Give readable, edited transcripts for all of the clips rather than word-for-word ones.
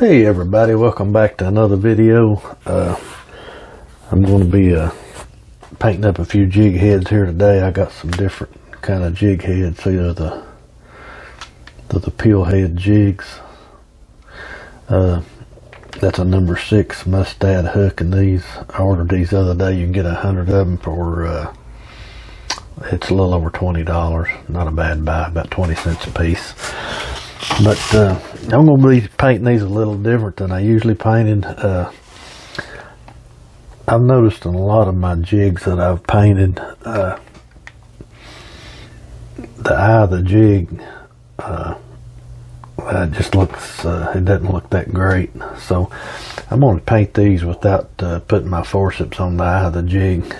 Hey everybody, welcome back to another video. I'm going to be painting up a few jig heads here today. I got some different kind of jig heads. These are the peel head jigs. That's a number 6 mustad hook, and these I ordered these the other day. You can get 100 of them for it's a little over $20. Not a bad buy, about 20 cents a piece. But I'm going to be painting these a little different than I usually painted. I've noticed in a lot of my jigs that I've painted, the eye of the jig, it just looks, it doesn't look that great. So I'm going to paint these without putting my forceps on the eye of the jig.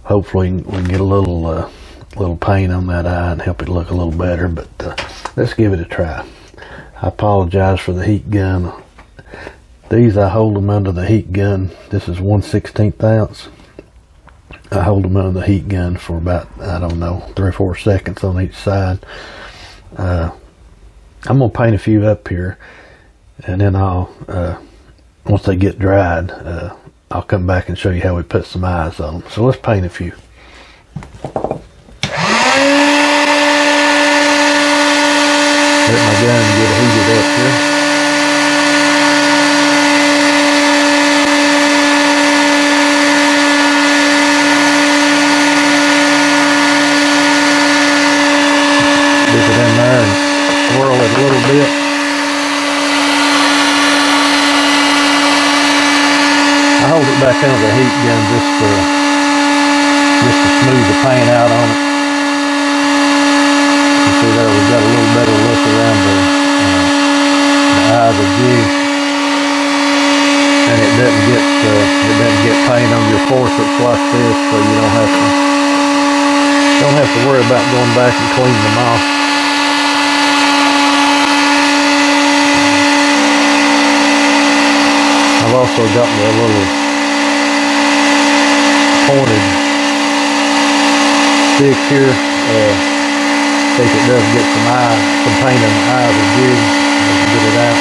Hopefully we can get a little paint on that eye and help it look a little better, but let's give it a try. I apologize for the heat gun. These, I hold them under the heat gun. This is 1/16 ounce. I hold them under the heat gun for about, I don't know, 3 or 4 seconds on each side. I'm going to paint a few up here, and then I'll, once they get dried, I'll come back and show you how we put some eyes on them. So let's paint a few. Let my gun get heated up here. Dip it in there and swirl it a little bit. I hold it back under the heat gun just to smooth the paint out on it. See there, we've got a little better look around the eye of the jig, and it doesn't get paint on your forceps like this, so you don't have to worry about going back and cleaning them off. I've also got me a little pointed stick here. In case it does get some paint in the eye of the jig, we can get it out.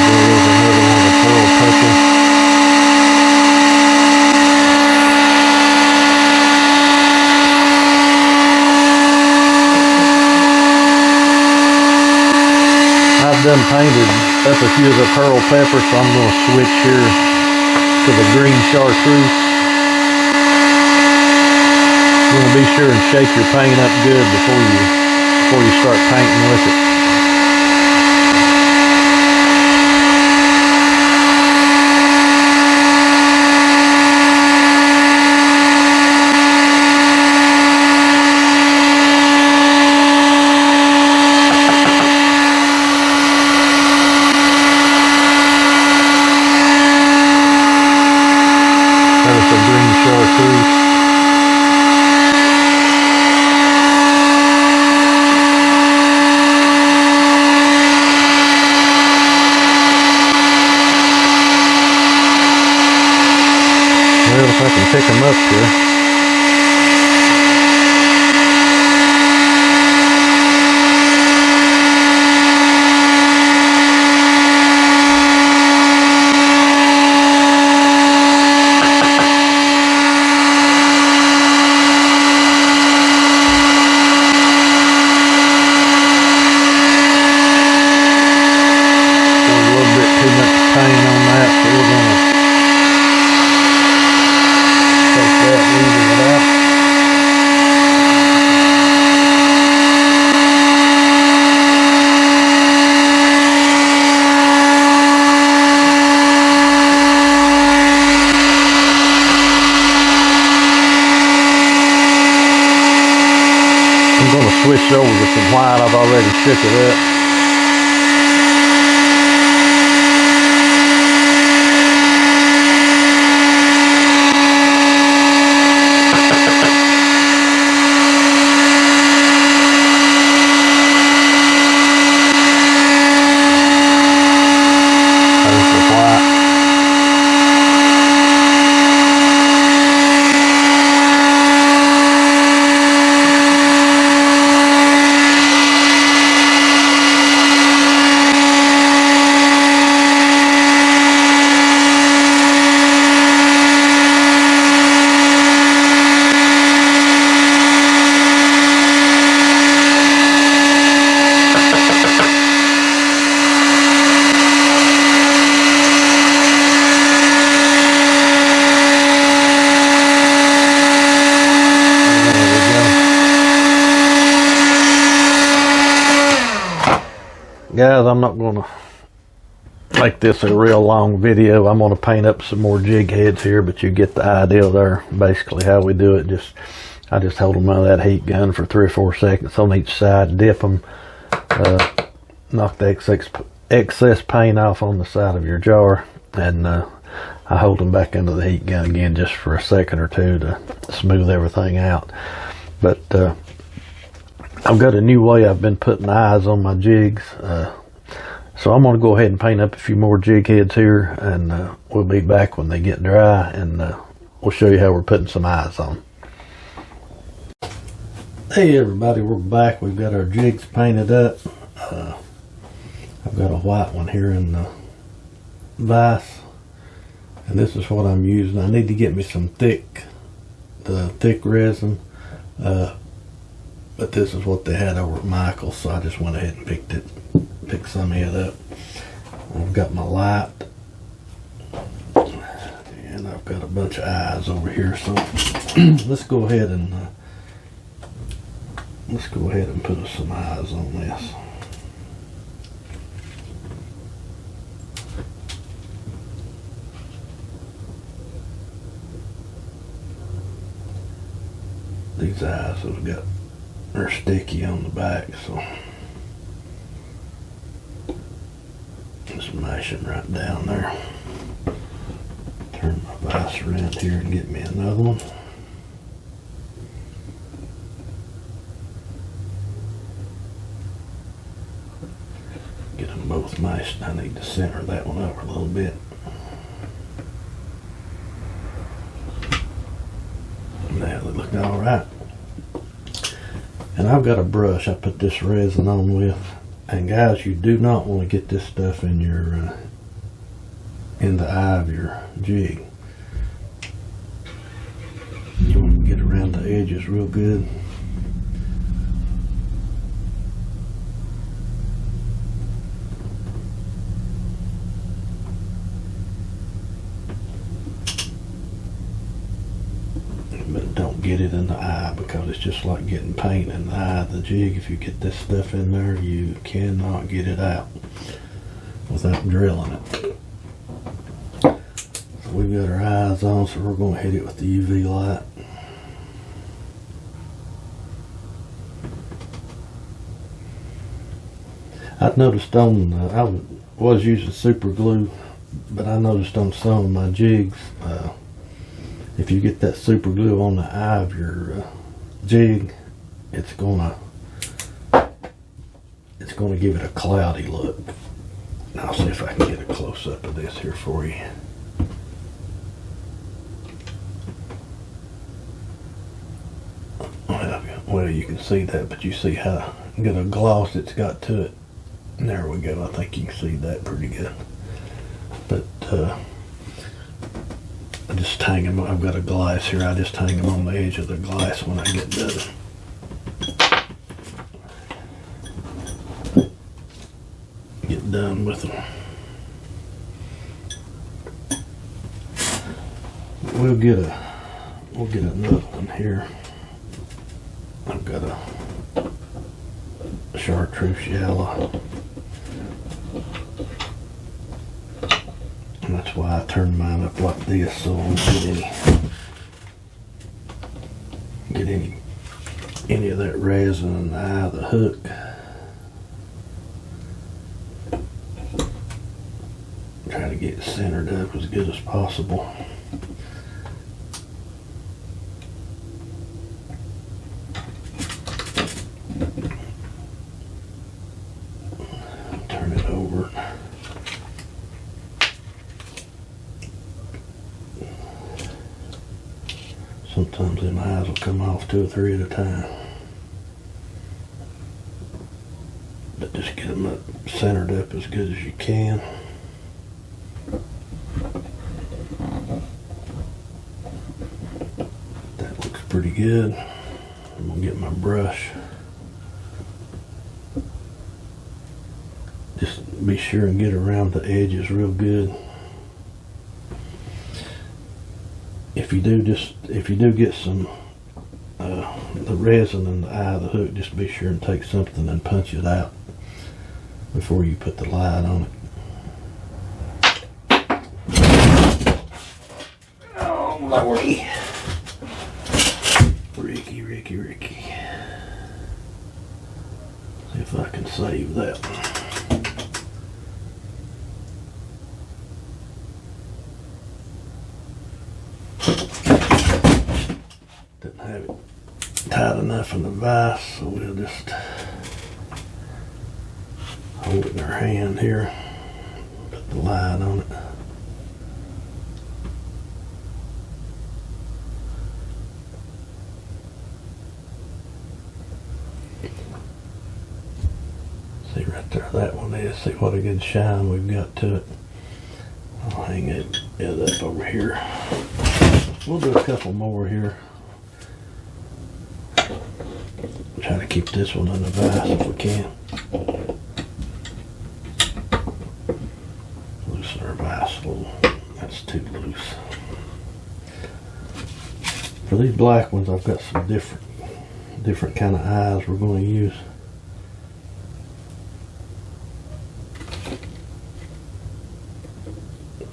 There's another one of the pearl purple. I've done painted up a few of the pearl peppers, so I'm going to switch here to the green chartreuse. You want to be sure and shake your paint up good before you start painting with it. Some green chartreuse. Well, if I can pick them up here. Paint on that, so we're going to take that, leaving it out. I'm going to switch over to some white. I've already shook it up. I'm not going to make this a real long video. I'm going to paint up some more jig heads here, but you get the idea there. Basically how we do it, I just hold them out of that heat gun for 3 or 4 seconds on each side, dip them, knock the excess paint off on the side of your jar, and I hold them back into the heat gun again just for a second or two to smooth everything out. But I've got a new way I've been putting eyes on my jigs, so I'm going to go ahead and paint up a few more jig heads here, and we'll be back when they get dry, and we'll show you how we're putting some eyes on. Hey everybody, we're back. We've got our jigs painted up. I've got a white one here in the vise, and this is what I'm using. I need to get me some thick resin, but this is what they had over at Michael's, so I just went ahead and picked some of it up. I've got my light, and I've got a bunch of eyes over here, so let's go ahead and put some eyes on this. These eyes are sticky on the back, so just mash it right down there. Turn my vise around here and get me another one. Get them both mashed. I need to center that one over a little bit. Now they look all right. And I've got a brush I put this resin on with. And guys, you do not want to get this stuff in your in the eye of your jig. You want to get around the edges real good. But don't get it in the eye, because it's just like getting paint in the eye of the jig. If you get this stuff in there, you cannot get it out without drilling it. So we've got our eyes on, so we're going to hit it with the UV light. I've noticed on, I was using super glue, but I noticed on some of my jigs, if you get that super glue on the eye of your jig, it's gonna give it a cloudy look. I'll see if I can get a close up of this here for you. Well, you can see that, but you see how good a gloss it's got to it. And there we go. I think you can see that pretty good. But I just hang them. I've got a glass here. I just hang them on the edge of the glass when I get done. Get done with them. We'll get another one here. I've got a chartreuse yellow. And that's why I turn mine up like this, so I won't get any of that resin in the eye of the hook. Try to get it centered up as good as possible. Turn it over. Sometimes them eyes will come off 2 or 3 at a time. But just get them up, centered up as good as you can. That looks pretty good. I'm gonna get my brush. Just be sure and get around the edges real good. If you do get some the resin in the eye of the hook, just be sure and take something and punch it out. before you put the light on it. Oh lordy. Ricky. See if I can save that one. Didn't have it tight enough in the vise, so we'll just hold it in our hand here, put the light on it. See right there, that one is. See what a good shine we've got to it. I'll hang it up over here. We'll do a couple more here. Try to keep this one in the vise if we can. Loosen our vise a little. That's too loose. For these black ones, I've got some different kind of eyes we're going to use.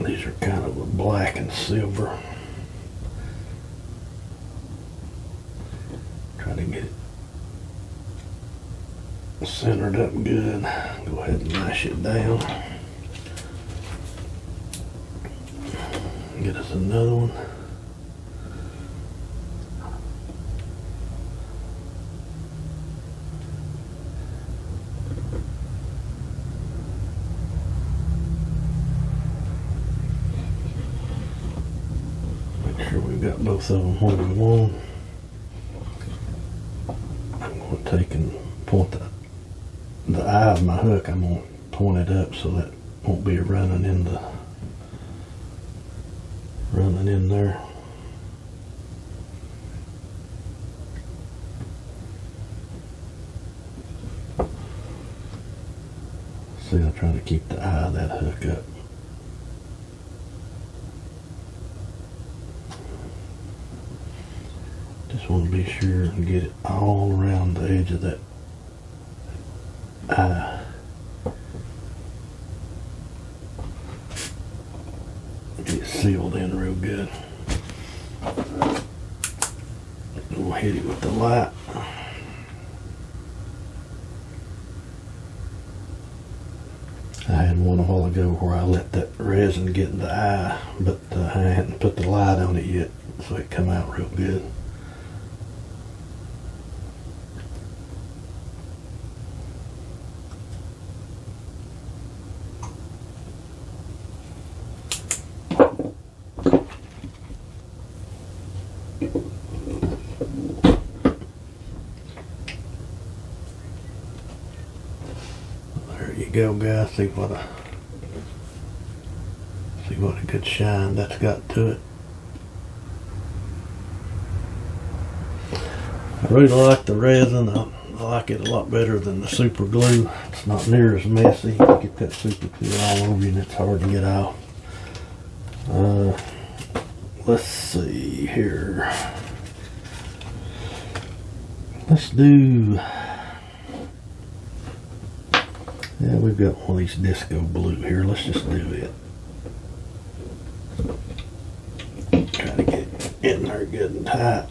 These are kind of a black and silver. Try to get it centered up good. Go ahead and mash it down. Get us another one. Make sure we've got both of them where we want. I'm going to take and point the eye of my hook. I'm going to point it up so that won't be running in there. See, I'm trying to keep the eye of that hook up. Just want to be sure and get it all around the edge of that eye. Get it sealed in real good. We'll hit it with the light. I had one a while ago where I let that resin get in the eye, but I hadn't put the light on it yet, so it come out real good. There you go, guys. See what a good shine that's got to it. I really like the resin. I like it a lot better than the super glue. It's not near as messy. You get that super glue all over you and it's hard to get off. Let's see here. Let's do, yeah, we've got one of these disco blue here. Let's just do it. Try to get it in there good and tight.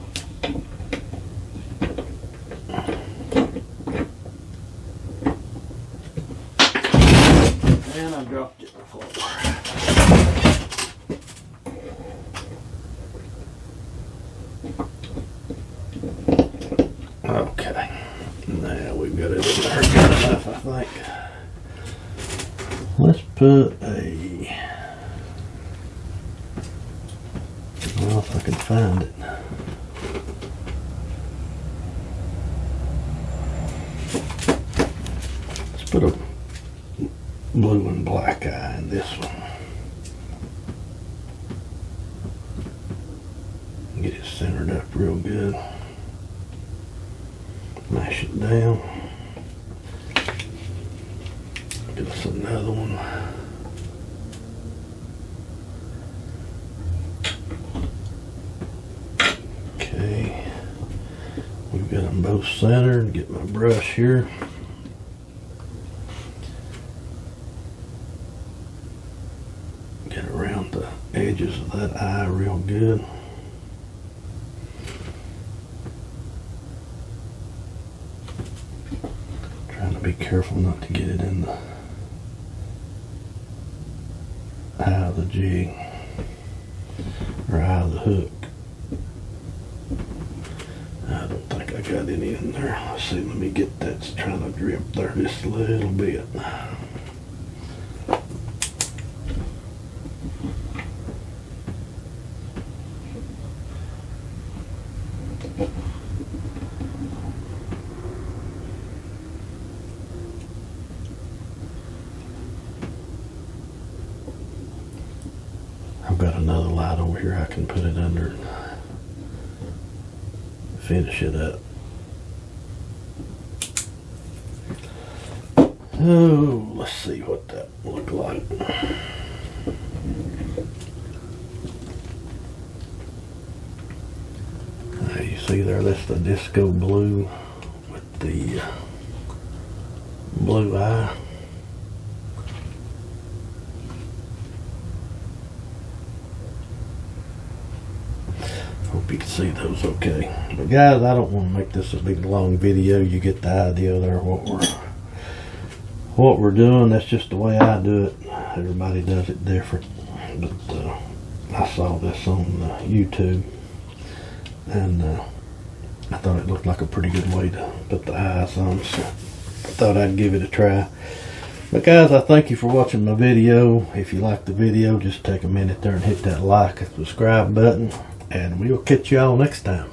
And I dropped it on the floor. Okay, now we've got it in there good enough, I think. Let's put well, if I can find it. Let's put a blue and black eye in this one. Get it centered up real good. Mash it down. Get us another one. Okay. We've got them both centered. Get my brush here. Get around the edges of that eye real good. Trying to be careful not to get it in the eye of the jig or eye of the hook. I don't think I got any in there. Let's see, let me get that. It's trying to drip there just a little bit. I've got another light over here I can put it under and finish it up. Oh, let's see what that looked like. You see there, that's the disco blue with the blue eye. Hope you can see those okay. But guys, I don't want to make this a big long video. You get the idea there what we're doing. That's just the way I do it. Everybody does it different. But I saw this on YouTube, and I thought it looked like a pretty good way to put the eyes on, so I thought I'd give it a try. But guys, I thank you for watching my video. If you liked the video, just take a minute there and hit that like and subscribe button, and we will catch you all next time.